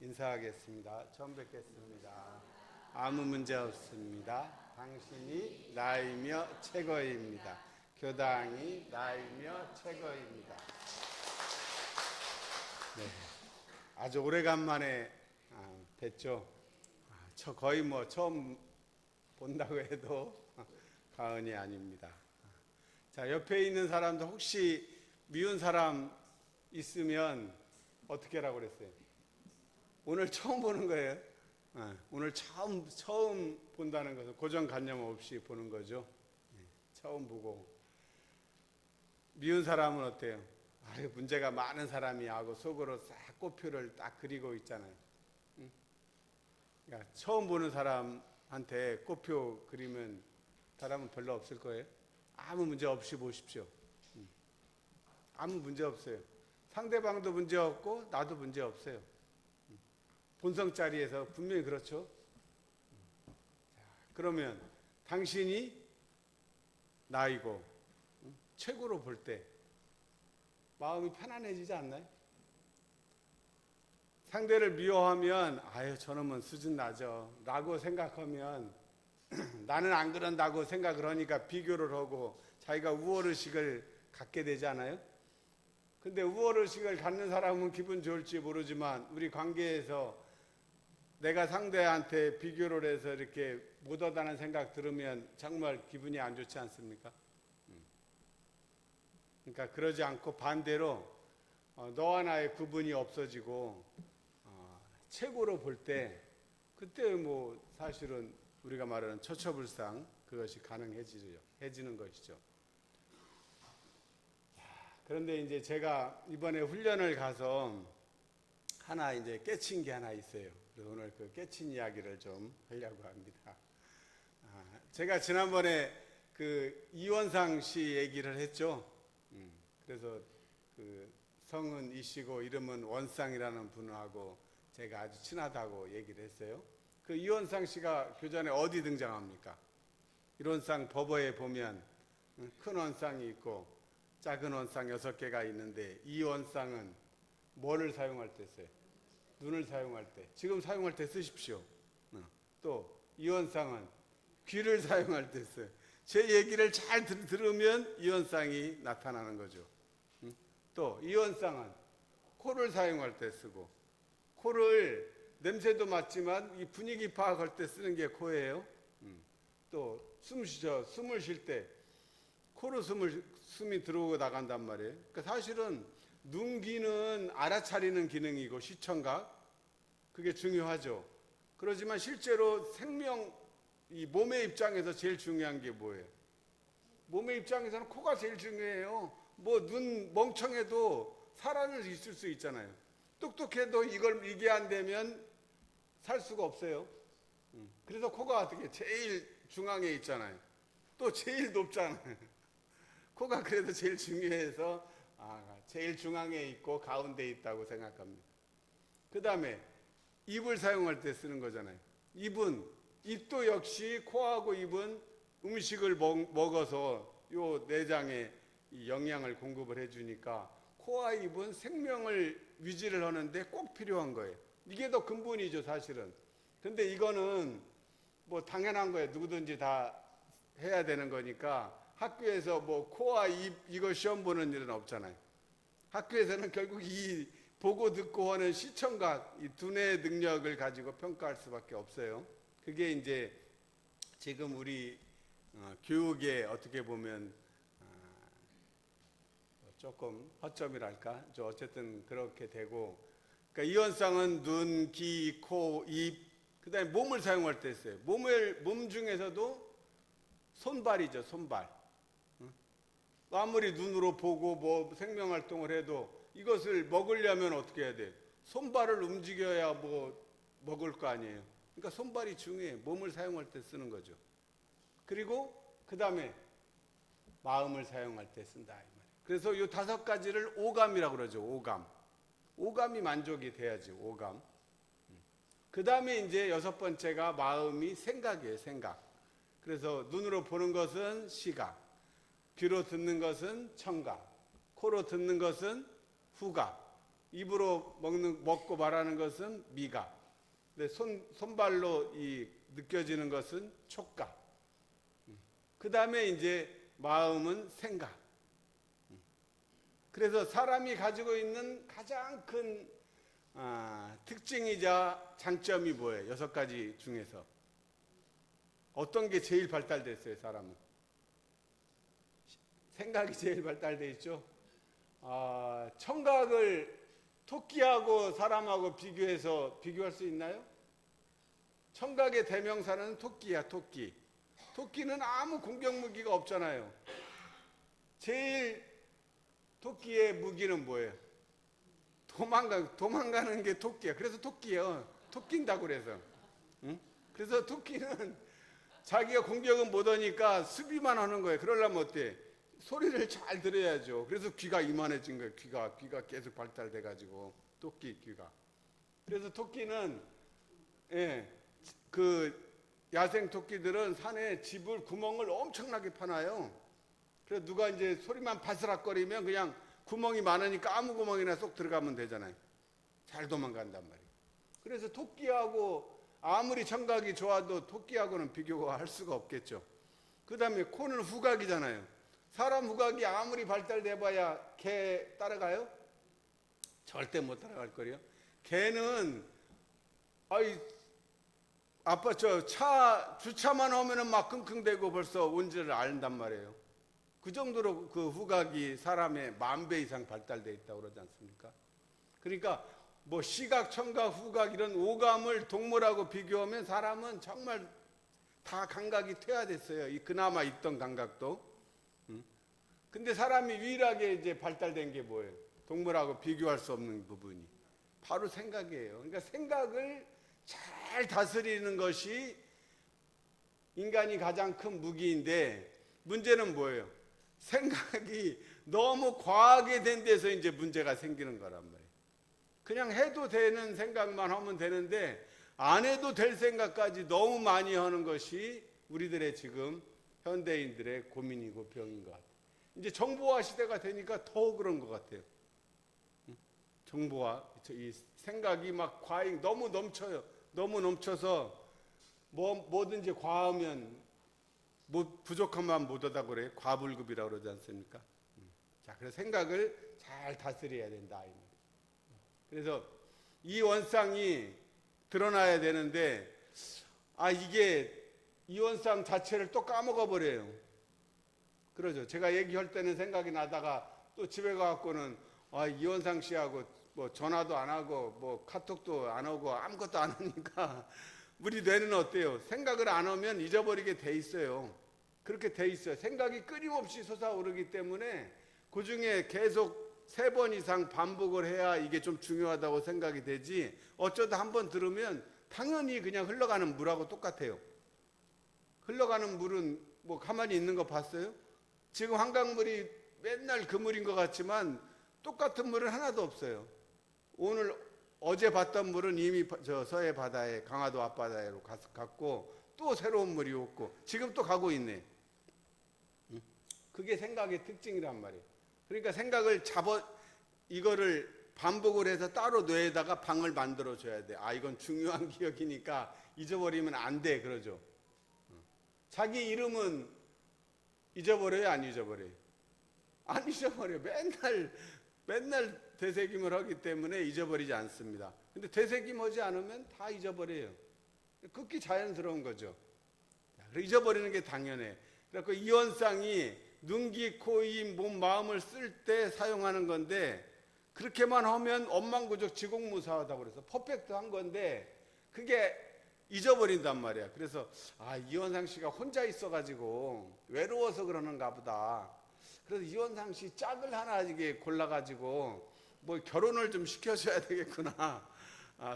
인사하겠습니다. 처음 뵙겠습니다. 아무 문제 없습니다. 당신이 나이며 최고입니다. 교당이 나이며 최고입니다. 네, 아주 오래간만에 뵀죠. 거의 처음 본다고 해도 과언이 아닙니다. 자, 옆에 있는 사람도 혹시 미운 사람 있으면 어떻게 하라고 그랬어요? 오늘 처음 보는 거예요. 오늘 처음 본다는 것은 고정관념 없이 보는 거죠. 처음 보고. 미운 사람은 어때요? 문제가 많은 사람이 하고 속으로 싹 꽃표를 딱 그리고 있잖아요. 그러니까 처음 보는 사람한테 꽃표 그리면 사람은 별로 없을 거예요. 아무 문제 없이 보십시오. 아무 문제 없어요. 상대방도 문제 없고 나도 문제 없어요. 본성자리에서 분명히 그렇죠. 그러면 당신이 나이고 최고로 볼 때 마음이 편안해지지 않나요? 상대를 미워하면 저놈은 수준 나죠 라고 생각하면 나는 안 그런다고 생각을 하니까 비교를 하고 자기가 우월의식을 갖게 되지 않아요? 근데 우월의식을 갖는 사람은 기분 좋을지 모르지만 우리 관계에서 내가 상대한테 비교를 해서 이렇게 못하다는 생각 들으면 정말 기분이 안 좋지 않습니까? 그러니까 그러지 않고 반대로 너와 나의 구분이 없어지고 최고로 볼 때 그때 사실은 우리가 말하는 처처불상 그것이 가능해지는 것이죠. 그런데 이제 제가 이번에 훈련을 가서 하나 이제 깨친 게 하나 있어요. 그래서 오늘 그 깨친 이야기를 좀 하려고 합니다. 제가 지난번에 그 이원상 씨 얘기를 했죠. 그래서 그 성은이시고 이름은 원상이라는 분하고 제가 아주 친하다고 얘기를 했어요. 그 이원상 씨가 교전에 어디 등장합니까? 이원상 법어에 보면 큰 원상이 있고 작은 원상 6개가 있는데 이 원상은 뭐를 사용할 때 써요? 눈을 사용할 때. 지금 사용할 때 쓰십시오. 또 이 원상은 귀를 사용할 때 써요. 제 얘기를 잘 들으면 이 원상이 나타나는 거죠. 또 이 원상은 코를 사용할 때 쓰고 코를 냄새도 맡지만 이 분위기 파악할 때 쓰는 게 코예요. 또 숨을 쉴 때 코로 숨이 들어오고 나간단 말이에요. 그러니까 사실은 눈, 귀는 알아차리는 기능이고 시청각 그게 중요하죠. 그렇지만 실제로 이 몸의 입장에서 제일 중요한 게 뭐예요? 몸의 입장에서는 코가 제일 중요해요. 눈 멍청해도 살아는 있을 수 있잖아요. 똑똑해도 이게 안 되면 살 수가 없어요. 그래서 코가 어떻게 제일 중앙에 있잖아요. 또 제일 높잖아요. 코가 그래도 제일 중요해서 제일 중앙에 있고 가운데 있다고 생각합니다. 그 다음에 입을 사용할 때 쓰는 거잖아요. 입도 역시 코하고 입은 음식을 먹어서 요 내장에 영양을 공급을 해주니까 코와 입은 생명을 유지를 하는데 꼭 필요한 거예요. 이게 더 근본이죠, 사실은. 근데 이거는 당연한 거예요. 누구든지 다 해야 되는 거니까 학교에서 코와 입 이거 시험 보는 일은 없잖아요. 학교에서는 결국 이 보고 듣고 하는 시청각, 이 두뇌 능력을 가지고 평가할 수밖에 없어요. 그게 이제 지금 우리 교육에 어떻게 보면 조금 허점이랄까? 어쨌든 그렇게 되고, 그러니까 이원상은 눈, 귀, 코, 입, 그 다음에 몸을 사용할 때 있어요. 몸 중에서도 손발이죠, 손발. 아무리 눈으로 보고 생명활동을 해도 이것을 먹으려면 어떻게 해야 돼? 손발을 움직여야 먹을 거 아니에요. 그러니까 손발이 중요해요. 몸을 사용할 때 쓰는 거죠. 그리고 그 다음에 마음을 사용할 때 쓴다 이 말이에요. 그래서 이 5가지를 오감이라고 그러죠. 오감이 만족이 돼야지. 오감. 그 다음에 이제 6번째가 마음이 생각이에요. 생각. 그래서 눈으로 보는 것은 시각, 귀로 듣는 것은 청각, 코로 듣는 것은 후각, 입으로 먹고 말하는 것은 미각. 근데 손발로 느껴지는 것은 촉각. 그 다음에 이제 마음은 생각. 그래서 사람이 가지고 있는 가장 큰 특징이자 장점이 뭐예요? 6가지 중에서 어떤 게 제일 발달됐어요? 사람은 생각이 제일 발달돼 있죠. 청각을 토끼하고 사람하고 비교할 수 있나요? 청각의 대명사는 토끼야, 토끼. 토끼는 아무 공격 무기가 없잖아요. 제일 토끼의 무기는 뭐예요? 도망가는 게 토끼야. 그래서 토끼예요. 토낀다고 그래서. 응? 그래서 토끼는 자기가 공격은 못 하니까 수비만 하는 거예요. 그러려면 어때? 소리를 잘 들어야죠. 그래서 귀가 이만해진 거예요. 귀가 계속 발달돼 가지고 토끼 귀가. 그래서 토끼는 그 야생 토끼들은 산에 집을 구멍을 엄청나게 파놔요. 그래서 누가 이제 소리만 바스락거리면 그냥 구멍이 많으니까 아무 구멍이나 쏙 들어가면 되잖아요. 잘 도망간단 말이에요. 그래서 토끼하고 아무리 청각이 좋아도 토끼하고는 비교가 할 수가 없겠죠. 그 다음에 코는 후각이잖아요. 사람 후각이 아무리 발달돼봐야 개 따라가요? 절대 못 따라갈 거예요. 개는 아빠 주차만 하면은 막 킁킁대고 벌써 온지를 안단 말이에요. 그 정도로 그 후각이 사람의 10,000배 이상 발달돼 있다고 그러지 않습니까? 그러니까 뭐 시각, 청각, 후각 이런 오감을 동물하고 비교하면 사람은 정말 다 감각이 퇴화됐어요. 그나마 있던 감각도. 근데 사람이 유일하게 이제 발달된 게 뭐예요? 동물하고 비교할 수 없는 부분이 바로 생각이에요. 그러니까 생각을 잘 다스리는 것이 인간이 가장 큰 무기인데 문제는 뭐예요? 생각이 너무 과하게 된 데서 이제 문제가 생기는 거란 말이에요. 그냥 해도 되는 생각만 하면 되는데 안 해도 될 생각까지 너무 많이 하는 것이 우리들의 지금 현대인들의 고민이고 병인 것 같아요. 이제 정보화 시대가 되니까 더 그런 것 같아요. 정보화, 이 생각이 막 과잉, 너무 넘쳐요. 너무 넘쳐서 뭐든지 과하면 부족함만 못하다고 그래요. 과불급이라고 그러지 않습니까? 자, 그래서 생각을 잘 다스려야 된다. 그래서 이 원상이 드러나야 되는데 이게 이 원상 자체를 또 까먹어 버려요. 그러죠. 제가 얘기할 때는 생각이 나다가 또 집에 가갖고는 이원상 씨하고 뭐 전화도 안 하고 뭐 카톡도 안 하고 아무것도 안 하니까 우리 뇌는 어때요? 생각을 안 하면 잊어버리게 돼 있어요. 그렇게 돼 있어요. 생각이 끊임없이 솟아오르기 때문에 그 중에 계속 3번 이상 반복을 해야 이게 좀 중요하다고 생각이 되지, 어쩌다 한번 들으면 당연히 그냥 흘러가는 물하고 똑같아요. 흘러가는 물은 뭐 가만히 있는 거 봤어요? 지금 한강물이 맨날 그 물인 것 같지만 똑같은 물은 하나도 없어요. 어제 봤던 물은 이미 저 서해 바다에, 강화도 앞바다로 갔고 또 새로운 물이 오고 지금 또 가고 있네. 그게 생각의 특징이란 말이에요. 그러니까 생각을 이거를 반복을 해서 따로 뇌에다가 방을 만들어 줘야 돼. 이건 중요한 기억이니까 잊어버리면 안 돼, 그러죠. 자기 이름은 잊어버려요, 안 잊어버려요? 안 잊어버려요. 맨날 되새김을 하기 때문에 잊어버리지 않습니다. 근데 되새김하지 않으면 다 잊어버려요. 극히 자연스러운 거죠. 잊어버리는 게 당연해. 그래서 이원상이 눈, 귀, 코, 입, 몸, 마음을 쓸 때 사용하는 건데 그렇게만 하면 엄망구적 지공무사하다고 그래서 퍼펙트한 건데 그게 잊어버린단 말이야. 그래서 이원상 씨가 혼자 있어가지고 외로워서 그러는가 보다. 그래서 이원상 씨 짝을 하나 이게 골라가지고 뭐 결혼을 좀 시켜줘야 되겠구나.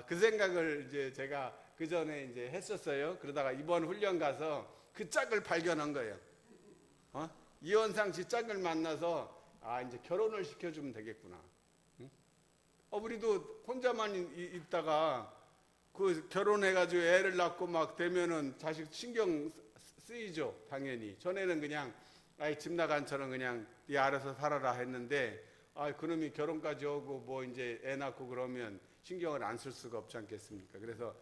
그 생각을 이제 제가 그 전에 이제 했었어요. 그러다가 이번 훈련 가서 그 짝을 발견한 거예요. 이원상 씨 짝을 만나서 이제 결혼을 시켜주면 되겠구나. 우리도 혼자만 있다가 그 결혼해가지고 애를 낳고 막 되면은 자식 신경 쓰이죠, 당연히. 전에는 그냥 집 나간처럼 그냥 네 알아서 살아라 했는데 그놈이 결혼까지 오고 뭐 이제 애 낳고 그러면 신경을 안 쓸 수가 없지 않겠습니까? 그래서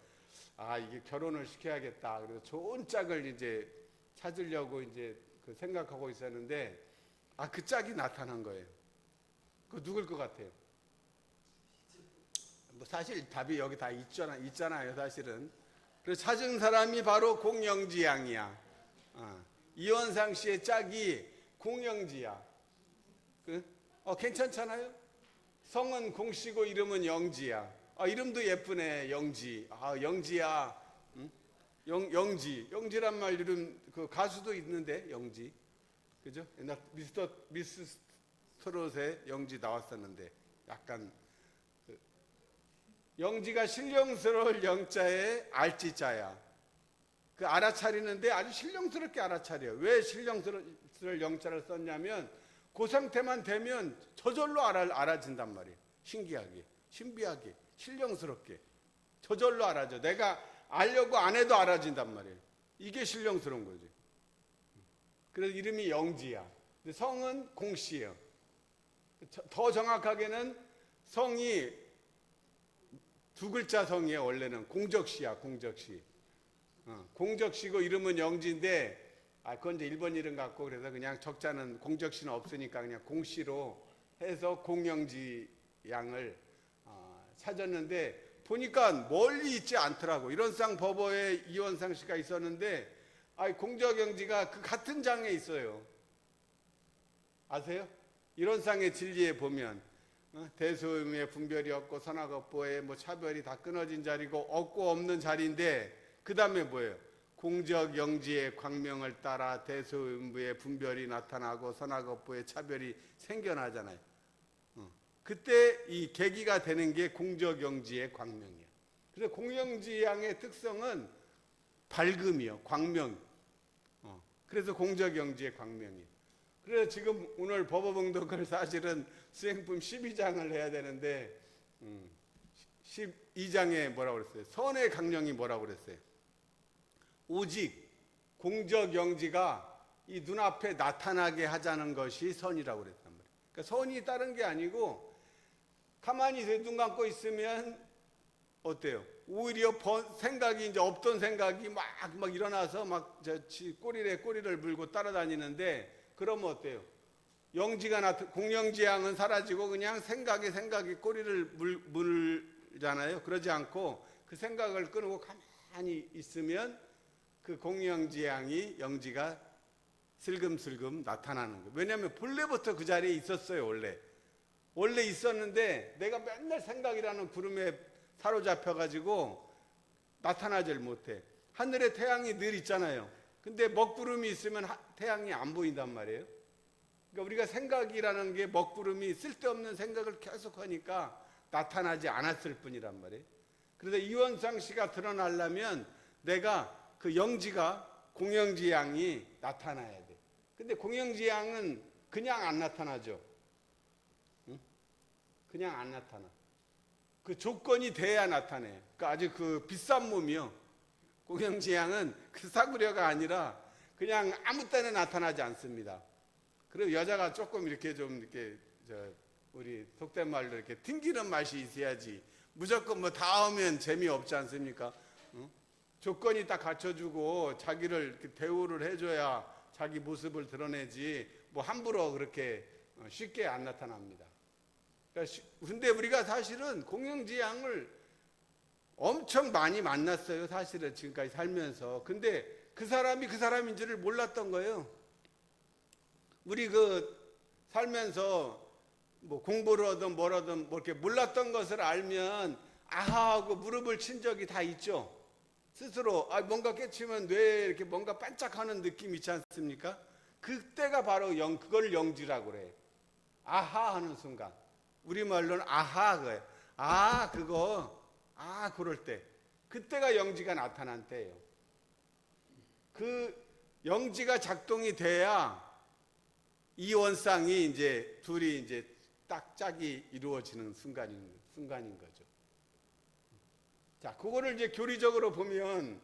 이게 결혼을 시켜야겠다. 그래서 좋은 짝을 이제 찾으려고 이제 그 생각하고 있었는데 그 짝이 나타난 거예요. 그 누굴 것 같아요? 뭐 사실 답이 여기 다 있잖아요, 사실은. 그래서 찾은 사람이 바로 공영지 양이야. 이원상 씨의 짝이 공영지야. 괜찮잖아요? 성은 공씨고 이름은 영지야. 이름도 예쁘네, 영지. 영지야. 응? 영지란 말 이름 그 가수도 있는데 영지. 그죠? 옛날 미스 트롯에 영지 나왔었는데 약간 영지가 신령스러울 영자에 알지자야. 그 알아차리는데 아주 신령스럽게 알아차려. 왜 신령스러울 영자를 썼냐면 그 상태만 되면 저절로 알아진단 말이에요. 신기하게, 신비하게, 신령스럽게 저절로 알아져. 내가 알려고 안 해도 알아진단 말이에요. 이게 신령스러운 거지. 그래서 이름이 영지야. 근데 성은 공씨예요. 더 정확하게는 성이 두 글자 성이에요. 원래는 공적씨야. 공적씨. 공적씨고 이름은 영지인데 그건 이제 일본 이름 같고 그래서 그냥 적자는 공적씨는 없으니까 그냥 공씨로 해서 공영지 양을 찾았는데 보니까 멀리 있지 않더라고. 이론상 법어에 이원상 씨가 있었는데 공적영지가 그 같은 장에 있어요. 아세요? 이론상의 진리에 보면 대소음의 분별이 없고 선악업보에 뭐 차별이 다 끊어진 자리고 없고 없는 자리인데 그 다음에 뭐예요? 공적영지의 광명을 따라 대소음부의 분별이 나타나고 선악업보의 차별이 생겨나잖아요. 그때 이 계기가 되는 게 공적영지의 광명이에요. 그래서 공영지양의 특성은 밝음이요, 광명. 그래서 공적영지의 광명이에요. 그래서 지금 오늘 법어봉독을 사실은 수행품 12장을 해야 되는데 12장에 뭐라고 그랬어요? 선의 강령이 뭐라고 그랬어요? 오직 공적영지가 이 눈앞에 나타나게 하자는 것이 선이라고 그랬단 말이에요. 그러니까 선이 다른 게 아니고 가만히 눈 감고 있으면 어때요? 오히려 생각이 이제 없던 생각이 막 일어나서 꼬리를 물고 따라다니는데 그러면 어때요? 공영지양은 사라지고 그냥 생각이 꼬리를 물잖아요. 그러지 않고 그 생각을 끊고 가만히 있으면 그 공영지양이 영지가 슬금슬금 나타나는 거예요. 왜냐하면 본래부터 그 자리에 있었어요. 원래 있었는데 내가 맨날 생각이라는 구름에 사로잡혀가지고 나타나질 못해. 하늘에 태양이 늘 있잖아요. 근데 먹구름이 있으면 태양이 안 보인단 말이에요. 그러니까 우리가 생각이라는 게 먹구름이 쓸데없는 생각을 계속하니까 나타나지 않았을 뿐이란 말이에요. 그래서 이원상 씨가 드러나려면 내가 그 영지가 공영지양이 나타나야 돼. 근데 공영지양은 그냥 안 나타나죠. 응? 그냥 안 나타나. 그 조건이 돼야 나타내. 그러니까 아주 그 비싼 몸이요. 공영지양은 그 싸구려가 아니라 그냥 아무 때나 나타나지 않습니다. 그리고 여자가 조금 이렇게 우리 속된 말로 이렇게 튕기는 맛이 있어야지. 무조건 뭐 다 하면 재미없지 않습니까? 응? 조건이 딱 갖춰주고 자기를 이렇게 대우를 해줘야 자기 모습을 드러내지 뭐 함부로 그렇게 쉽게 안 나타납니다. 근데 우리가 사실은 공영지양을 엄청 많이 만났어요. 사실은 지금까지 살면서. 근데 그 사람이 그 사람인 줄을 몰랐던 거예요. 우리 살면서 뭐 공부를 하든 뭘 하든 뭐 이렇게 몰랐던 것을 알면 아하 하고 무릎을 친 적이 다 있죠. 스스로 뭔가 깨치면 뇌에 이렇게 뭔가 반짝하는 느낌 있지 않습니까? 그때가 바로 그걸 영지라고 그래. 아하 하는 순간. 우리말로는 아하 그거예요. 그럴 때. 그때가 영지가 나타난 때예요. 그 영지가 작동이 돼야 이원상이 이제 둘이 이제 딱 짝이 이루어지는 순간인 거죠. 자, 그거를 이제 교리적으로 보면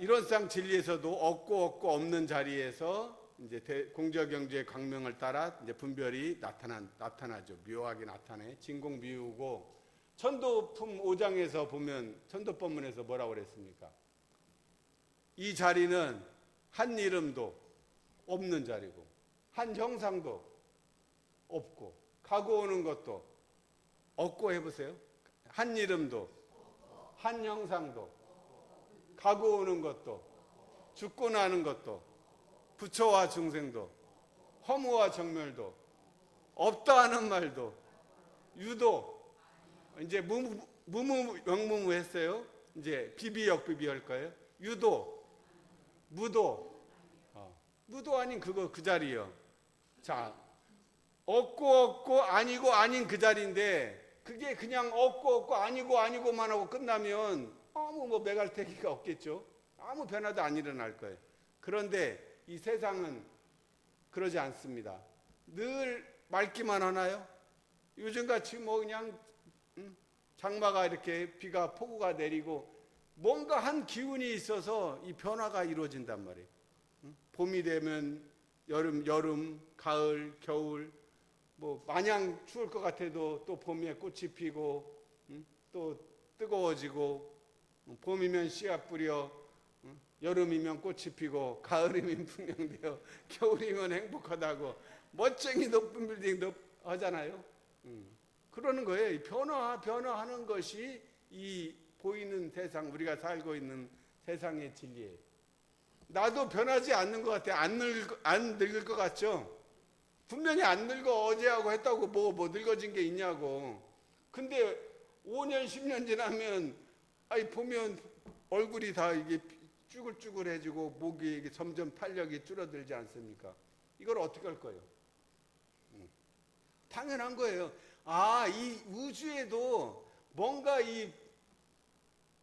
이론상 진리에서도 없고 없는 자리에서 이제 공자경주의 강명을 따라 이제 분별이 나타나죠. 묘하게 나타내. 진공 미우고 천도품 5장에서 보면 천도법문에서 뭐라고 그랬습니까? 이 자리는 한 이름도 없는 자리고 한 형상도 없고 가고 오는 것도 없고 해보세요. 한 이름도 한 형상도 가고 오는 것도 죽고 나는 것도 부처와 중생도 허무와 정멸도 없다 하는 말도 유도 이제 무무 영무무 했어요. 이제 비비역비비 할 거예요. 유도 무도 무도 아닌 그거 그 자리요. 자, 없고 아니고 아닌 그 자리인데 그게 그냥 없고 아니고 아니고만 하고 끝나면 아무 뭐 매갈태기가 없겠죠. 아무 변화도 안 일어날 거예요. 그런데 이 세상은 그러지 않습니다. 늘 맑기만 하나요? 요즘같이 뭐 그냥 장마가 이렇게 비가 폭우가 내리고 뭔가 한 기운이 있어서 이 변화가 이루어진단 말이에요. 봄이 되면 여름, 가을, 겨울 뭐 마냥 추울 것 같아도 또 봄에 꽃이 피고 또 뜨거워지고 봄이면 씨앗 뿌려 여름이면 꽃이 피고 가을이면 풍년되어 겨울이면 행복하다고 멋쟁이 높은 빌딩도 하잖아요. 그러는 거예요. 이 변화하는 것이 이 보이는 세상, 우리가 살고 있는 세상의 진리예요. 나도 변하지 않는 것 같아요. 안 늙을 것 같죠? 분명히 안 늙어. 어제하고 했다고 뭐 늙어진 게 있냐고. 근데 5년, 10년 지나면 보면 얼굴이 다 이게 쭈글쭈글해지고 목이 이게 점점 탄력이 줄어들지 않습니까? 이걸 어떻게 할 거예요? 당연한 거예요. 이 우주에도 뭔가 이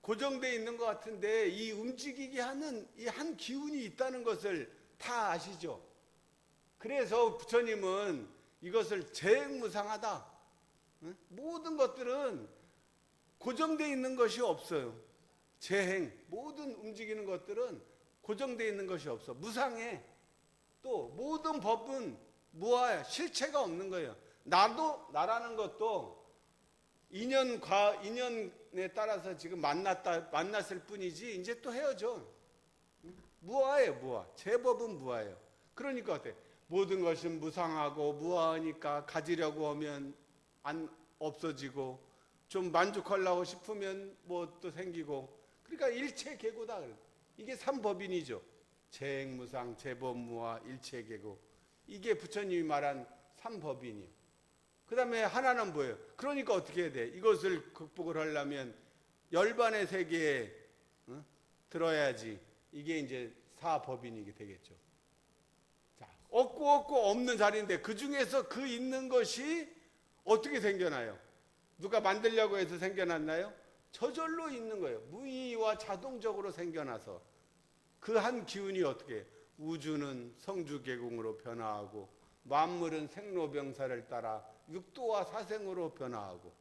고정되어 있는 것 같은데 이 움직이게 하는 이 한 기운이 있다는 것을 다 아시죠? 그래서 부처님은 이것을 재행무상하다. 모든 것들은 고정되어 있는 것이 없어요. 재행, 모든 움직이는 것들은 고정되어 있는 것이 없어. 무상해. 또 모든 법은 무아야. 실체가 없는 거예요. 나라는 것도 인연에 따라서 지금 만났을 뿐이지 이제 또 헤어져. 무아예요, 무아. 제법은 무아예요. 그러니까 어때? 모든 것은 무상하고 무아하니까 가지려고 하면 없어지고 좀 만족하려고 싶으면 뭐 또 생기고 그러니까 일체계고다. 이게 삼법인이죠. 재행무상, 제법무아, 일체계고 이게 부처님이 말한 삼법인이에요. 그 다음에 하나는 뭐예요? 그러니까 어떻게 해야 돼? 이것을 극복을 하려면 열반의 세계에 들어야지. 이게 이제 사법인이 되겠죠. 자, 없고 없는 자리인데 그 중에서 그 있는 것이 어떻게 생겨나요? 누가 만들려고 해서 생겨났나요? 저절로 있는 거예요. 무의와 자동적으로 생겨나서 그 한 기운이 어떻게 해요? 우주는 성주계공으로 변화하고 만물은 생로병사를 따라 육도와 사생으로 변화하고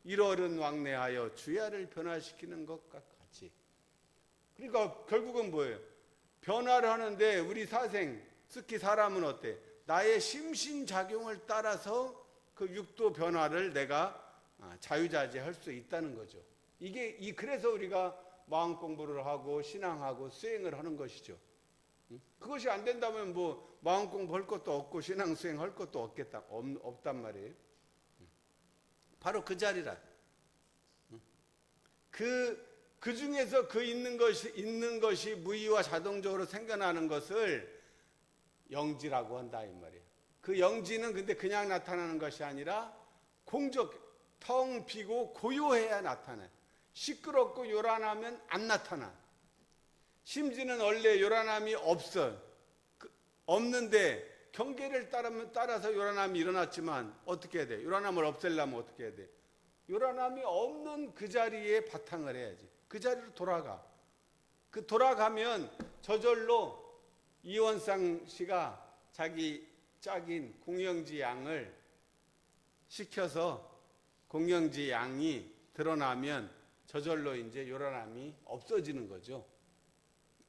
일월은 왕래하여 주야를 변화시키는 것과 같이. 그러니까 결국은 뭐예요? 변화를 하는데 우리 사생, 특히 사람은 어때? 나의 심신작용을 따라서 그 육도 변화를 내가 자유자재할 수 있다는 거죠. 그래서 우리가 마음 공부를 하고 신앙하고 수행을 하는 것이죠. 그것이 안 된다면 뭐 마음 공부할 것도 없고 신앙 수행할 것도 없단 말이에요. 바로 그 자리라. 그 중에서 그 있는 것이 무의와 자동적으로 생겨나는 것을 영지라고 한다 이 말이에요. 그 영지는 근데 그냥 나타나는 것이 아니라 텅 비고 고요해야 나타나요. 시끄럽고 요란하면 안 나타나. 심지어는 원래 요란함이 없는데 경계를 따라서 요란함이 일어났지만 어떻게 해야 돼? 요란함을 없애려면 어떻게 해야 돼? 요란함이 없는 그 자리에 바탕을 해야지. 그 자리로 돌아가. 돌아가면 저절로 이원상 씨가 자기 짝인 공영지 양을 시켜서 공영지 양이 드러나면 저절로 이제 요란함이 없어지는 거죠.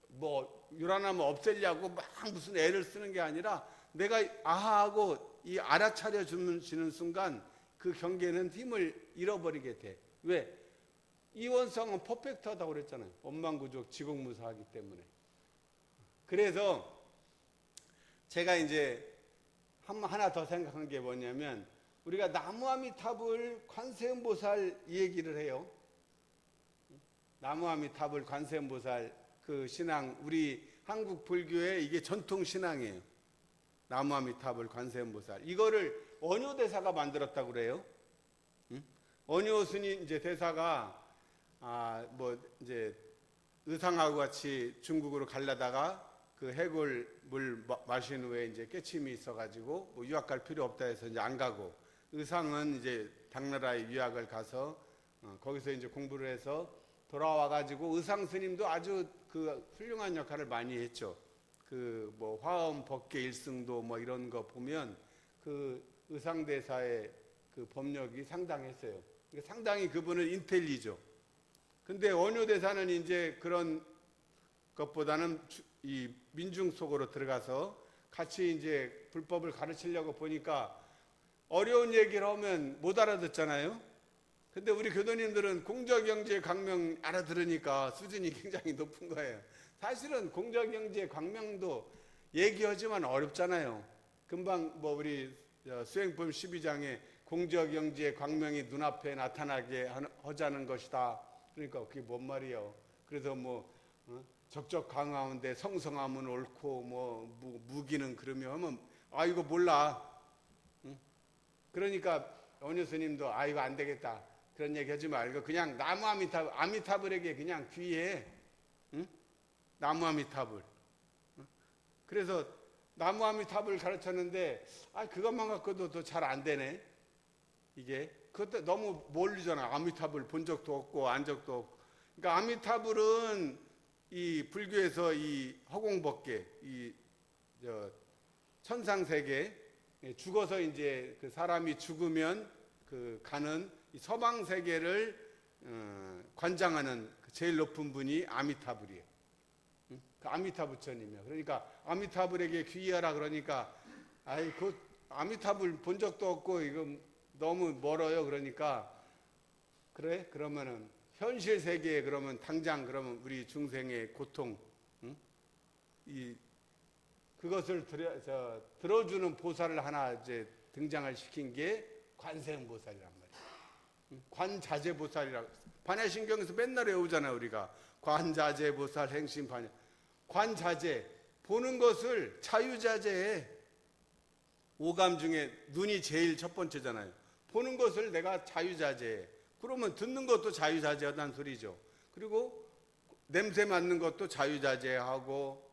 뭐 요란하면 없애려고 막 무슨 애를 쓰는 게 아니라 내가 아하하고 이 알아차려 주는 순간 그 경계는 힘을 잃어버리게 돼. 왜? 이원성은 퍼펙트하다고 그랬잖아요. 원만구족 지공무사하기 때문에. 그래서 제가 이제 하나 더 생각한 게 뭐냐면 우리가 나무아미타불 관세음보살 얘기를 해요. 나무아미타불 관세음보살 그 신앙, 우리 한국 불교의 이게 전통 신앙이에요. 나무아미타불 관세음보살. 이거를 원효 대사가 만들었다고 그래요. 원효 스님 이제 대사가 뭐 이제 의상하고 같이 중국으로 가려다가 그 해골 물 마신 후에 이제 깨침이 있어가지고 뭐 유학 갈 필요 없다 해서 이제 안 가고, 의상은 이제 당나라에 유학을 가서 거기서 이제 공부를 해서 돌아와가지고 의상 스님도 아주 그 훌륭한 역할을 많이 했죠. 그 뭐 화엄 법계 일승도 뭐 이런 거 보면 그 의상대사의 그 법력이 상당했어요. 그러니까 상당히 그분은 인텔리죠. 근데 원효대사는 이제 그런 것보다는 이 민중 속으로 들어가서 같이 이제 불법을 가르치려고 보니까 어려운 얘기를 하면 못 알아듣잖아요. 근데 우리 교도님들은 공저경제 광명 알아들으니까 수준이 굉장히 높은 거예요. 사실은 공저경제 광명도 얘기하지만 어렵잖아요. 금방 뭐 우리 수행품 12장에 공저경제 광명이 눈앞에 나타나게 하자는 것이다. 그러니까 그게 뭔 말이에요. 그래서 뭐 적적 강하운데 성성하면 옳고 뭐 무기는 그러면 하면 이거 몰라. 그러니까 원효 스님도 이거 안 되겠다. 그런 얘기 하지 말고 그냥 나무 아미타불에게 그냥 귀해. 나무 아미타불. 그래서 나무 아미타불 가르쳤는데 그것만 갖고도 더 잘 안 되네. 이게 그것도 너무 멀리잖아. 아미타불 본 적도 없고 안 적도 없고. 그러니까 아미타불은 이 불교에서 이 허공법계, 이 천상세계, 죽어서 이제 그 사람이 죽으면 그 가는 이 서방 세계를 관장하는 제일 높은 분이 아미타불이에요. 그 아미타 부처님이요. 그러니까 아미타불에게 귀의하라 그러니까 그 아미타불 본 적도 없고 이거 너무 멀어요. 그러니까 그래? 그러면은 현실 세계에 그러면 당장 그러면 우리 중생의 고통, 그것을 들어주는 보살을 하나 이제 등장을 시킨 게 관세음보살이란 말이에요. 관자재보살이라고 반야신경에서 맨날 외우잖아요. 우리가 관자재보살 행심반야. 관자재 보는 것을 자유자재해. 오감 중에 눈이 제일 첫 번째잖아요. 보는 것을 내가 자유자재해. 그러면 듣는 것도 자유자재하다는 소리죠. 그리고 냄새 맡는 것도 자유자재하고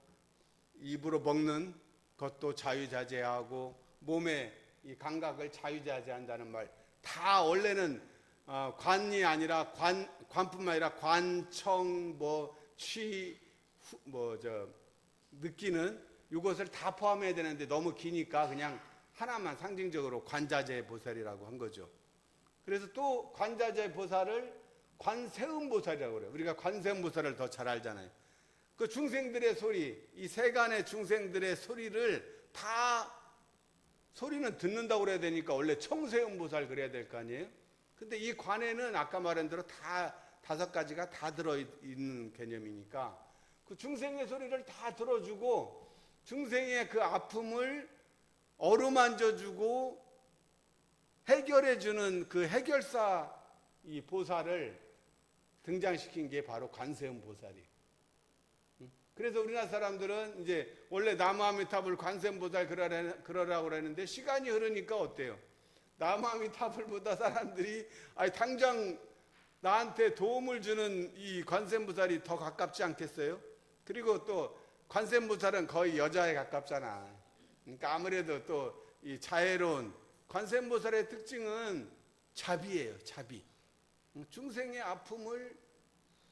입으로 먹는 것도 자유자재하고 몸의 이 감각을 자유자재한다는 말. 다 원래는 관이 아니라 관뿐만 아니라 관청 느끼는 이것을 다 포함해야 되는데 너무 기니까 그냥 하나만 상징적으로 관자재 보살이라고 한 거죠. 그래서 또 관자재 보살을 관세음보살이라고 그래요. 우리가 관세음보살을 더 잘 알잖아요. 그 중생들의 소리, 이 세간의 중생들의 소리를 다 소리는 듣는다고 그래야 되니까 원래 청세음보살 그래야 될 거 아니에요. 근데 이 관에는 아까 말한 대로 다 5가지가 다 들어있는 개념이니까 그 중생의 소리를 다 들어주고 중생의 그 아픔을 어루만져주고 해결해주는 그 해결사 이 보살을 등장시킨 게 바로 관세음보살이에요. 그래서 우리나라 사람들은 이제 원래 나무아미타불 관세음보살 그러라고 그러는데 시간이 흐르니까 어때요? 나무아미타불보다 사람들이 당장 나한테 도움을 주는 이 관세음보살이 더 가깝지 않겠어요? 그리고 또 관세음보살은 거의 여자에 가깝잖아. 그러니까 아무래도 또 이 자애로운 관세음보살의 특징은 자비예요. 자비. 중생의 아픔을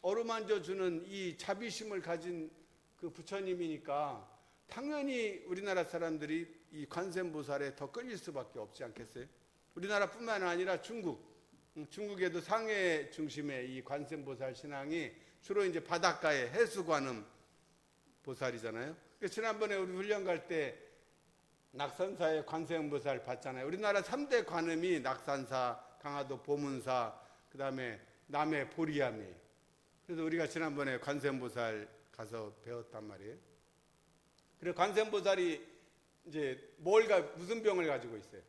어루만져주는 이 자비심을 가진 그 부처님이니까 당연히 우리나라 사람들이 이 관세음보살에 더 끌릴 수밖에 없지 않겠어요? 우리나라뿐만 아니라 중국에도 상해 중심의 이 관세음보살 신앙이 주로 이제 바닷가에 해수관음 보살이잖아요. 지난번에 우리 훈련 갈 때 낙산사의 관세음보살 봤잖아요. 우리나라 3대 관음이 낙산사, 강화도 보문사, 그 다음에 남해 보리암이에요. 그래서 우리가 지난번에 관세음보살 가서 배웠단 말이에요. 그래서 관세음보살이 이제 무슨 병을 가지고 있어요?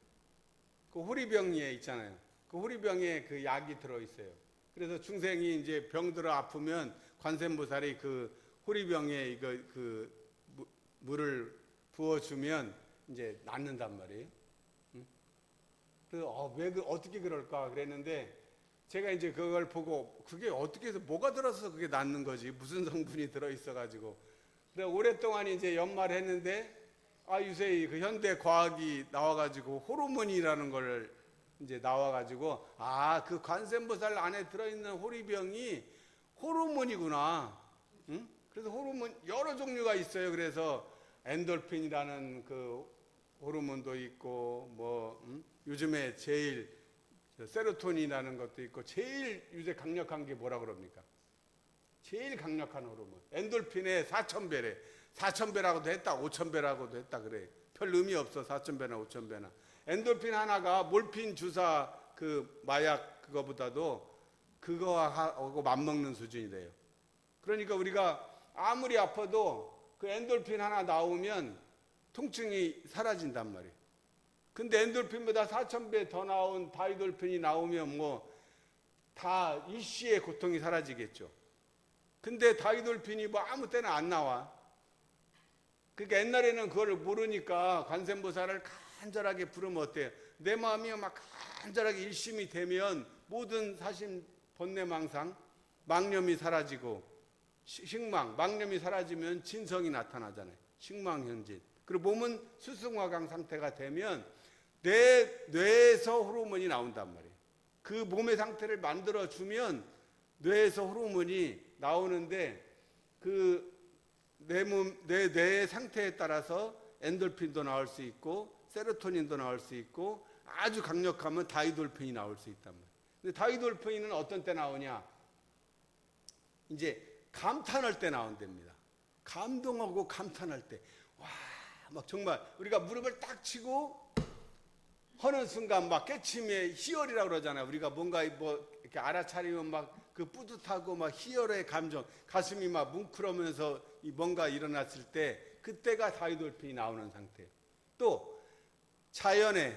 그 호리병에 있잖아요. 그 호리병에 그 약이 들어있어요. 그래서 중생이 이제 병들어 아프면 관세음보살이 그 호리병에 물을 부어주면 이제 낫는단 말이에요. 그래서 어떻게 그럴까 그랬는데 제가 이제 그걸 보고 그게 어떻게 해서 뭐가 들어서 그게 낫는 거지? 무슨 성분이 들어있어가지고. 그래서 오랫동안 이제 연말했는데 요새 그 현대 과학이 나와가지고 호르몬이라는 걸 이제 나와가지고 그 관세음보살 안에 들어있는 호리병이 호르몬이구나. 응? 그래서 호르몬 여러 종류가 있어요. 그래서 엔돌핀이라는 그 호르몬도 있고 요즘에 제일 세로토닌이라는 것도 있고 제일 요새 강력한 게 뭐라 그럽니까? 제일 강력한 호르몬 엔돌핀의 4,000배래. 4,000배라고도 했다 5,000배라고도 했다 그래. 별 의미 없어 4,000배나 5,000배나. 엔돌핀 하나가 몰핀 주사 그 마약 그거보다도 그거하고 맞먹는 수준이래요. 그러니까 우리가 아무리 아파도 그 엔돌핀 하나 나오면 통증이 사라진단 말이에요. 근데 엔돌핀보다 4,000배 더 나온 다이돌핀이 나오면 다 일시에 고통이 사라지겠죠. 근데 다이돌핀이 아무 때나 안 나와. 그러니까 옛날에는 그걸 모르니까 관세음보살을 간절하게 부르면 어때요? 내 마음이 막 간절하게 일심이 되면 모든 사심, 번뇌망상, 망념이 사라지고 식망, 망념이 사라지면 진성이 나타나잖아요. 식망현진. 그리고 몸은 수승화강 상태가 되면 내 뇌에서 호르몬이 나온단 말이에요. 그 몸의 상태를 만들어주면 뇌에서 호르몬이 나오는데 내 뇌의 상태에 따라서 엔돌핀도 나올 수 있고 세로토닌도 나올 수 있고 아주 강력하면 다이돌핀이 나올 수 있단 말이에요. 근데 다이돌핀은 어떤 때 나오냐? 이제 감탄할 때 나온답니다. 감동하고 감탄할 때. 막 정말 우리가 무릎을 딱 치고 하는 순간 막 깨침의 희열이라고 그러잖아요. 우리가 뭔가 이렇게 알아차리면 막 그 뿌듯하고 막 희열의 감정, 가슴이 막 뭉클하면서 뭔가 일어났을 때 그때가 다이돌핀이 나오는 상태예요. 또 자연에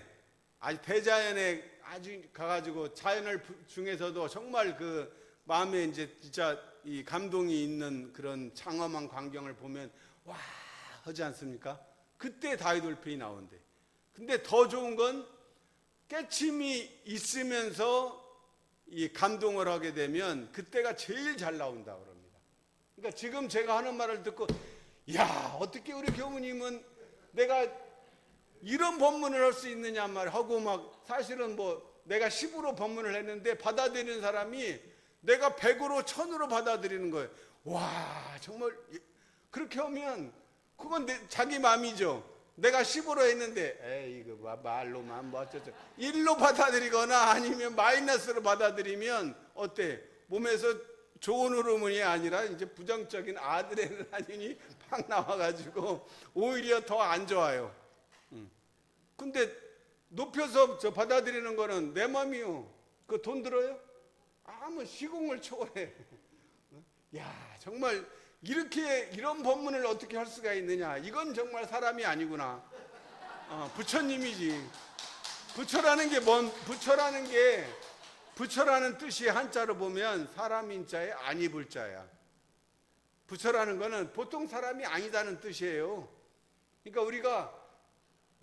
아주 대자연에 아주 가가지고 자연을 중에서도 정말 그 마음에 이제 진짜 이 감동이 있는 그런 장엄한 광경을 보면 하지 않습니까? 그때 다이돌핀이 나온대. 근데 더 좋은 건 깨침이 있으면서 이 감동을 하게 되면 그때가 제일 잘 나온다고 그럽니다. 그러니까 지금 제가 하는 말을 듣고 어떻게 우리 교무님은 내가 이런 법문을 할 수 있느냐 하고 막 사실은 내가 10으로 법문을 했는데 받아들이는 사람이 내가 100으로 1000으로 받아들이는 거예요. 정말 그렇게 하면 그건 자기 마음이죠. 내가 10으로 했는데 이거 말로만 어쩌죠. 1로 받아들이거나 아니면 마이너스로 받아들이면 어때? 몸에서 좋은 호르몬이 아니라 이제 부정적인 아드레날린이 팍 나와가지고 오히려 더 안 좋아요. 근데 높여서 받아들이는 거는 내 마음이요. 그 돈 들어요? 시공을 초월해. 정말 이런 법문을 어떻게 할 수가 있느냐. 이건 정말 사람이 아니구나. 부처님이지. 부처라는 뜻이 한자로 보면 사람 인자에 아니 불자야. 부처라는 거는 보통 사람이 아니다는 뜻이에요. 그러니까 우리가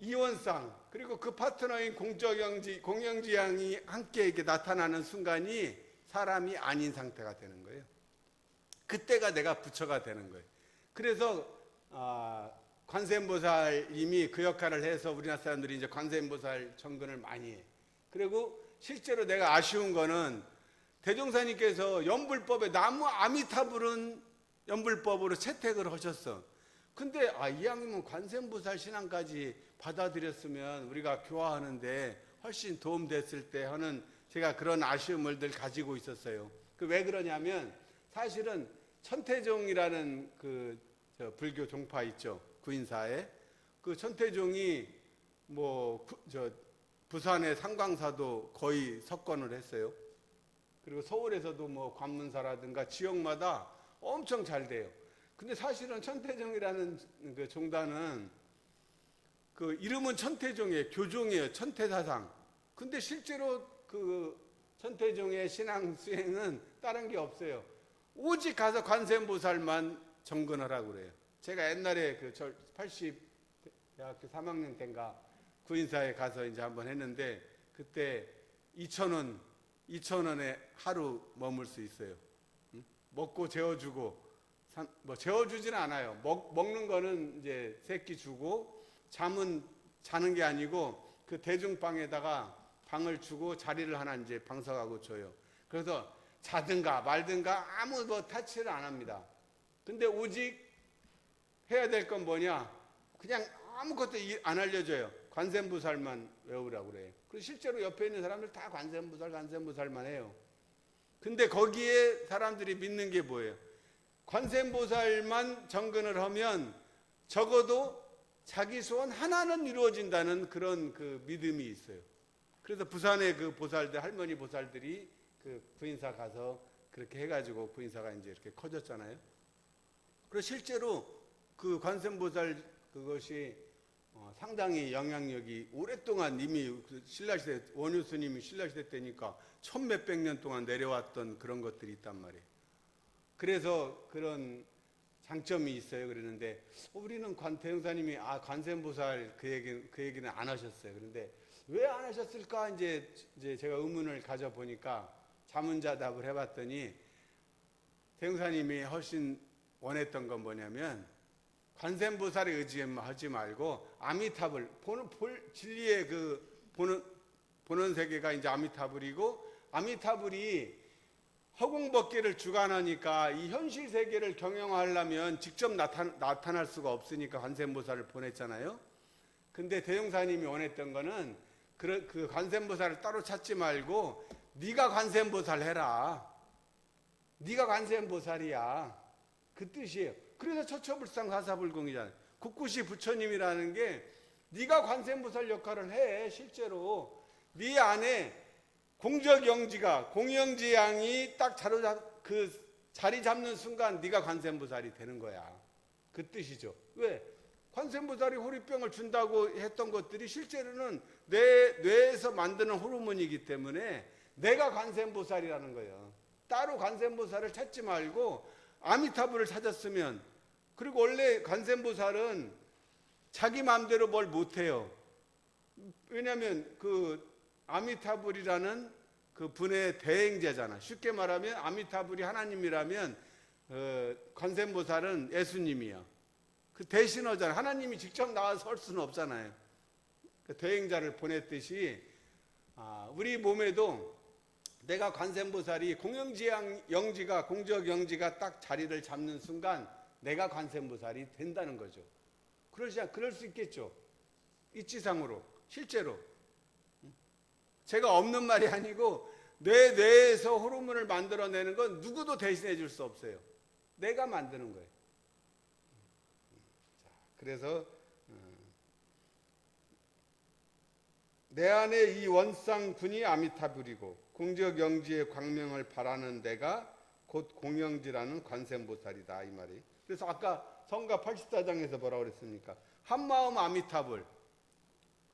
이원상 그리고 그 파트너인 공영지양이 함께 이렇게 나타나는 순간이 사람이 아닌 상태가 되는 거예요. 그때가 내가 부처가 되는 거예요. 그래서 관세음보살님이 그 역할을 해서 우리나라 사람들이 이제 관세음보살 정근을 많이 해. 그리고 실제로 내가 아쉬운 거는 대종사님께서 연불법에 나무 아미타불은 연불법으로 채택을 하셨어. 근데 이왕이면 관세음보살 신앙까지 받아들였으면 우리가 교화하는데 훨씬 도움됐을 때 하는 제가 그런 아쉬움을 늘 가지고 있었어요. 왜 그러냐면 사실은 천태종이라는 그 저 불교 종파 있죠. 구인사에. 그 천태종이 저 부산의 상광사도 거의 석권을 했어요. 그리고 서울에서도 관문사라든가 지역마다 엄청 잘 돼요. 근데 사실은 천태종이라는 그 종단은 그 이름은 천태종이에요. 교종이에요. 천태사상. 근데 실제로 그 천태종의 신앙 수행은 다른 게 없어요. 오직 가서 관세음보살만 정근하라고 그래요. 제가 옛날에 그 80대학교 3학년 때인가 구인사에 가서 이제 한번 했는데 그때 2,000원에 하루 머물 수 있어요. 먹고 재워주고, 재워주지는 않아요. 먹는 거는 이제 새끼 주고, 잠은 자는 게 아니고 그 대중방에다가 방을 주고 자리를 하나 이제 방석하고 줘요. 그래서 자든가 말든가 아무 타치를 안 합니다. 근데 오직 해야 될 건 뭐냐? 그냥 아무것도 안 알려줘요. 관세음보살만 외우라고 그래요. 그리고 실제로 옆에 있는 사람들 다 관세음보살만 해요. 근데 거기에 사람들이 믿는 게 뭐예요? 관세음보살만 정근을 하면 적어도 자기 소원 하나는 이루어진다는 그런 그 믿음이 있어요. 그래서 부산의 그 보살들, 할머니 보살들이 그 구인사 가서 그렇게 해가지고 구인사가 이제 이렇게 커졌잖아요. 그리고 실제로 그 관세음보살 그것이 상당히 영향력이 오랫동안 이미 신라시대, 원효스님이 신라시대 때니까 1000몇백 년 동안 내려왔던 그런 것들이 있단 말이에요. 그래서 그런 장점이 있어요. 그러는데 우리는 대형사님이 관세음보살 그 얘기는 안 하셨어요. 그런데 왜 안 하셨을까 이제 제가 의문을 가져보니까 자문자답을 해봤더니 대형사님이 훨씬 원했던 건 뭐냐면 관세음보살에 의지하지 말고 아미타불 진리의 그 보는 세계가 이제 아미타불이고, 아미타불이 허공법계를 주관하니까 이 현실 세계를 경영하려면 직접 나타날 수가 없으니까 관세음보살을 보냈잖아요. 근데 대종사님이 원했던 거는 그 관세음보살을 따로 찾지 말고 네가 관세음보살 해라. 네가 관세음보살이야. 그 뜻이에요. 그래서 처처불상 사사불공이잖아요. 국구시 부처님이라는 게 네가 관세음보살 역할을 해. 실제로 네 안에 공적영지가 공영지양이 딱 자리 잡는 순간 네가 관세음보살이 되는 거야. 그 뜻이죠. 왜? 관세음보살이 호리병을 준다고 했던 것들이 실제로는 내 뇌에서 만드는 호르몬이기 때문에 내가 관세음보살이라는 거예요. 따로 관세음보살을 찾지 말고 아미타불을 찾았으면, 그리고 원래 관세음보살은 자기 마음대로 뭘 못해요. 왜냐하면 그 아미타불이라는 그 분의 대행자잖아. 쉽게 말하면 아미타불이 하나님이라면 관세음보살은 예수님이야. 그 대신어잖아. 하나님이 직접 나와서 할 수는 없잖아요. 그 대행자를 보냈듯이 우리 몸에도 내가 관세음보살이 공영지가 공적영지가 딱 자리를 잡는 순간 내가 관세음보살이 된다는 거죠. 그럴 수 있겠죠. 이치상으로 실제로 제가 없는 말이 아니고 뇌에서 호르몬을 만들어내는 건 누구도 대신해 줄 수 없어요. 내가 만드는 거예요. 그래서 내 안에 이 원상군이 아미타불이고 공적영지의 광명을 바라는 데가 곧 공영지라는 관세음보살이다 이 말이. 그래서 아까 성가 84장에서 뭐라고 그랬습니까? 한마음 아미타불,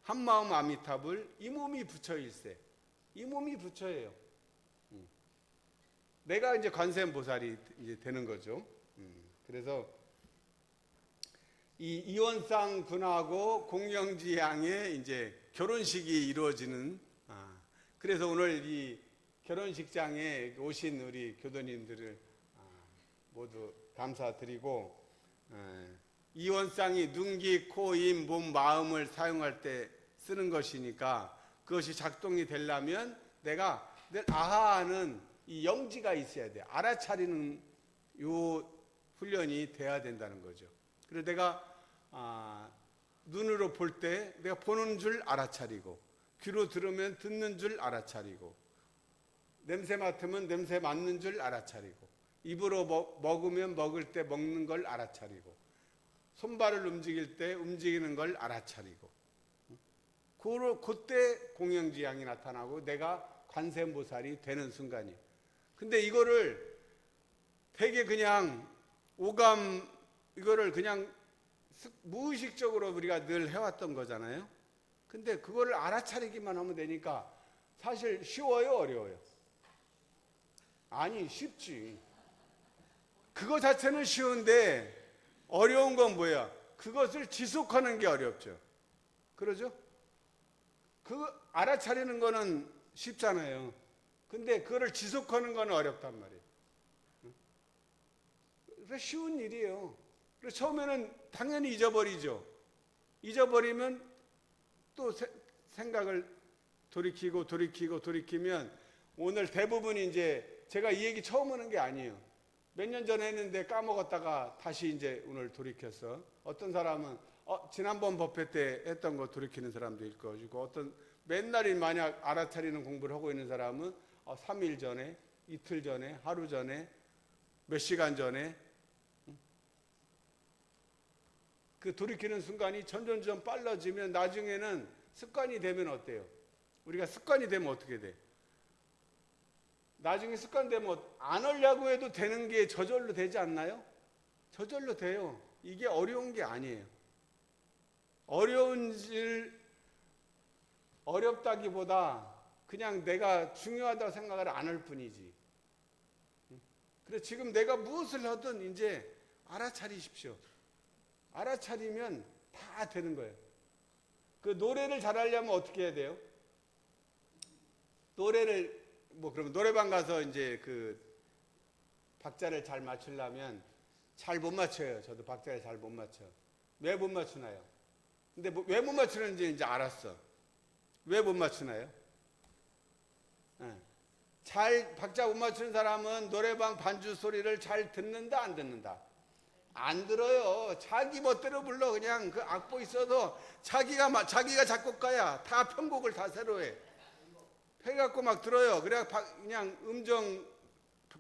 한마음 아미타불, 이 몸이 부처일세. 이 몸이 부처예요. 내가 이제 관세음보살이 이제 되는 거죠. 그래서 이 이원상 군하고 공영지양의 이제 결혼식이 이루어지는, 그래서 오늘 이 결혼식장에 오신 우리 교도님들을 모두 감사드리고, 이원상이 눈기, 코, 입, 몸, 마음을 사용할 때 쓰는 것이니까 그것이 작동이 되려면 내가 늘 아하하는 이 영지가 있어야 돼. 알아차리는 요 훈련이 돼야 된다는 거죠. 그래서 내가 눈으로 볼 때 내가 보는 줄 알아차리고, 귀로 들으면 듣는 줄 알아차리고, 냄새 맡으면 냄새 맡는 줄 알아차리고, 입으로 먹으면 먹을 때 먹는 걸 알아차리고, 손발을 움직일 때 움직이는 걸 알아차리고, 그때 공영지향이 나타나고 내가 관세음보살이 되는 순간이에요. 근데 이거를 되게 그냥 이거를 그냥 무의식적으로 우리가 늘 해왔던 거잖아요. 근데 그거를 알아차리기만 하면 되니까 사실 쉬워요, 어려워요? 아니, 쉽지. 그거 자체는 쉬운데 어려운 건 뭐야? 그것을 지속하는 게 어렵죠. 그러죠? 그거 알아차리는 거는 쉽잖아요. 근데 그거를 지속하는 건 어렵단 말이에요. 그래서 쉬운 일이에요. 그래서 처음에는 당연히 잊어버리죠. 잊어버리면 또 생각을 돌이키면 오늘 대부분이 이제 제가 이 얘기 처음 하는 게 아니에요. 몇 년 전에 했는데 까먹었다가 다시 이제 오늘 돌이켰어. 어떤 사람은 지난번 법회 때 했던 거 돌이키는 사람도 있을 것이고, 어떤 맨날이 만약 알아차리는 공부를 하고 있는 사람은 3일 전에, 이틀 전에, 하루 전에, 몇 시간 전에 그 돌이키는 순간이 점점점 빨라지면 나중에는 습관이 되면 어때요? 우리가 습관이 되면 어떻게 돼? 나중에 습관 되면 안 하려고 해도 되는 게 저절로 되지 않나요? 저절로 돼요. 이게 어려운 게 아니에요. 어렵다기보다 그냥 내가 중요하다고 생각을 안 할 뿐이지. 그래서 지금 내가 무엇을 하든 이제 알아차리십시오. 알아차리면 다 되는 거예요. 그 노래를 잘하려면 어떻게 해야 돼요? 노래를 그러면 노래방 가서 이제 그 박자를 잘 맞추려면 잘 못 맞춰요. 저도 박자를 잘 못 맞춰. 왜 못 맞추나요? 근데 왜 못 맞추는지 이제 알았어. 왜 못 맞추나요? 잘 박자 못 맞추는 사람은 노래방 반주 소리를 잘 듣는다, 안 듣는다? 안 들어요. 자기 멋대로 불러. 그냥 그 악보 있어도 자기가 작곡가야. 다 편곡을 다 새로 해. 해갖고 막 들어요. 그래 그냥 음정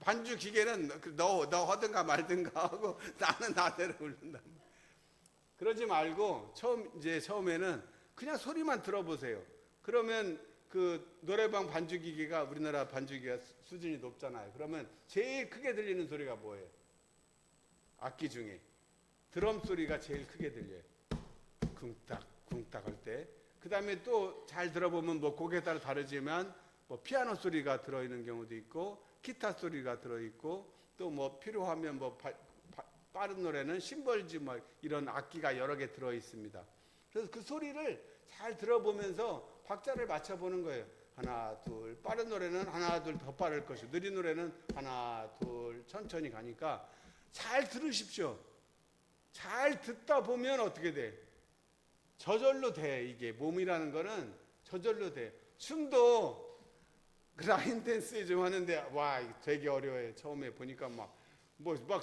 반주 기계는 너 하든가 말든가 하고 나는 나대로 부른다. 그러지 말고 처음에는 그냥 소리만 들어보세요. 그러면 그 노래방 반주 기계가 우리나라 반주 기계가 수준이 높잖아요. 그러면 제일 크게 들리는 소리가 뭐예요? 악기 중에 드럼 소리가 제일 크게 들려요. 쿵딱 할 때. 그 다음에 또 잘 들어보면 곡에 따라 다르지만 피아노 소리가 들어있는 경우도 있고, 기타 소리가 들어있고, 또 필요하면 빠른 노래는 심벌지 이런 악기가 여러 개 들어있습니다. 그래서 그 소리를 잘 들어보면서 박자를 맞춰보는 거예요. 하나, 둘. 빠른 노래는 하나, 둘 더 빠를 것이고, 느린 노래는 하나, 둘 천천히 가니까 잘 들으십시오. 잘 듣다 보면 어떻게 돼? 저절로 돼. 이게 몸이라는 거는 저절로 돼. 춤도 라인 댄스 좀 하는데 되게 어려워요. 처음에 보니까 막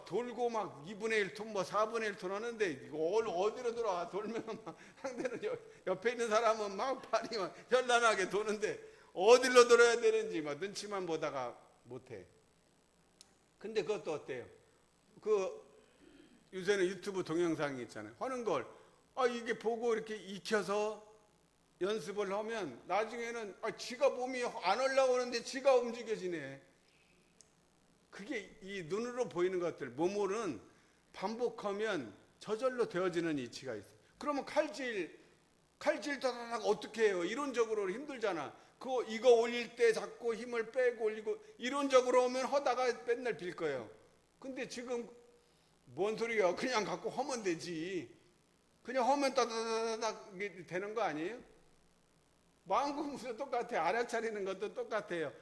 돌고 2분의 1톤 4분의 1톤 하는데 이거 어디로 들어와? 돌면 상대는 옆에 있는 사람은 팔이 현란하게 도는데 어디로 들어야 되는지 눈치만 보다가 못해. 근데 그것도 어때요? 요새는 유튜브 동영상이 있잖아요. 하는 걸 이게 보고 이렇게 익혀서 연습을 하면 나중에는 지가 몸이 안 올라오는데 지가 움직여지네. 그게 이 눈으로 보이는 것들, 몸으로는 반복하면 저절로 되어지는 이치가 있어요. 그러면 칼질 다다닥 어떻게 해요? 이론적으로 힘들잖아. 이거 올릴 때 자꾸 힘을 빼고 올리고 이론적으로 오면 하다가 맨날 빌 거예요. 근데 지금 뭔 소리야? 그냥 갖고 하면 되지. 그냥 하면 따다다닥 되는 거 아니에요? 마음공부도 똑같아요. 알아차리는 것도 똑같아요.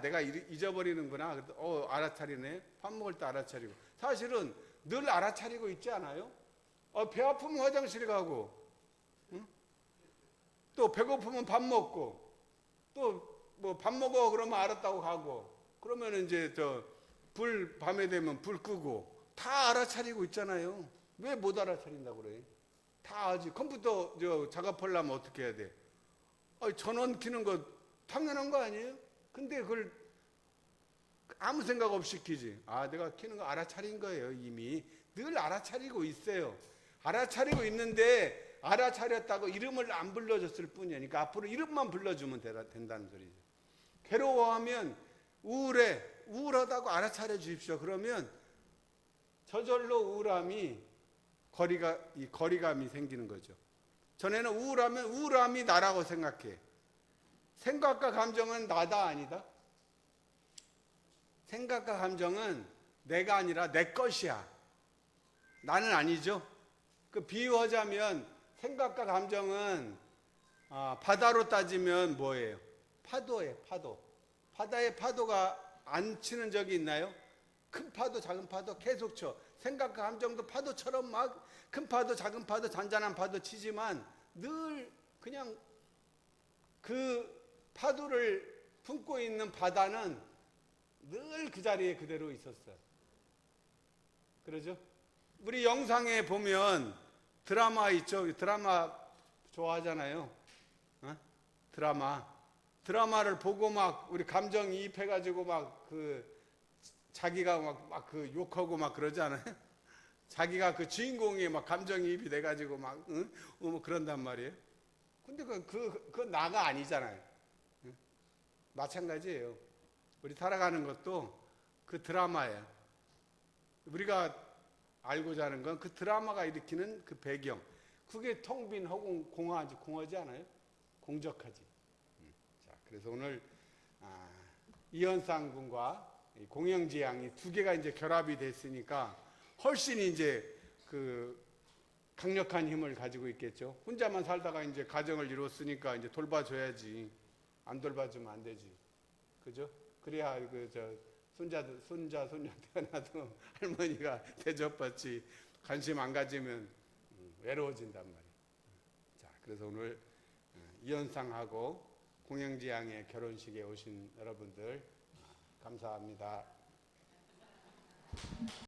내가 잊어버리는구나. 알아차리네. 밥 먹을 때 알아차리고. 사실은 늘 알아차리고 있지 않아요? 배 아프면 화장실 가고, 응? 또 배고프면 밥 먹고, 또 밥 먹어 그러면 알았다고 가고, 그러면 이제 밤에 되면 불 끄고, 다 알아차리고 있잖아요. 왜 못 알아차린다고 그래? 다 하지. 컴퓨터 작업하려면 어떻게 해야 돼? 전원 켜는 거 당연한 거 아니에요? 근데 그걸 아무 생각 없이 키지. 내가 켜는 거 알아차린 거예요. 이미 늘 알아차리고 있어요. 알아차리고 있는데 알아차렸다고 이름을 안 불러줬을 뿐이야. 그러니까 앞으로 이름만 불러주면 된다는 소리죠. 괴로워하면 우울하다고 알아차려 주십시오. 그러면 저절로 우울함이 거리감이 생기는 거죠. 전에는 우울하면 우울함이 나라고 생각해. 생각과 감정은 나다 아니다? 생각과 감정은 내가 아니라 내 것이야. 나는 아니죠. 그 비유하자면 생각과 감정은 바다로 따지면 뭐예요? 파도예요. 파도. 바다에 파도가 안 치는 적이 있나요? 큰 파도 작은 파도 계속 쳐. 생각과 감정도 파도처럼 막 큰 파도 작은 파도 잔잔한 파도 치지만 늘 그냥 그 파도를 품고 있는 바다는 늘 그 자리에 그대로 있었어요. 그러죠? 우리 영상에 보면 드라마 있죠? 드라마 좋아하잖아요. 어? 드라마를 보고 막 우리 감정이입해가지고 막 자기가 막 그 욕하고 막 그러지 않아요? 자기가 그 주인공이 막 감정이입이 돼가지고 막 뭐 그런단 말이에요. 근데 그건 나가 아니잖아요. 마찬가지예요. 우리 살아가는 것도 그 드라마예요. 우리가 알고자 하는 건 그 드라마가 일으키는 그 배경. 그게 텅 빈 허공 공허하지 않아요? 공적하지. 자, 그래서 오늘 이현상 군과 공영지 양이 두 개가 이제 결합이 됐으니까 훨씬 이제 그 강력한 힘을 가지고 있겠죠. 혼자만 살다가 이제 가정을 이뤘으니까 이제 돌봐줘야지. 안 돌봐주면 안 되지. 그죠? 그래야 손자, 손녀 태어나도 할머니가 대접받지. 관심 안 가지면 외로워진단 말이에요. 자, 그래서 오늘 이현상하고 공영지 양의 결혼식에 오신 여러분들 감사합니다.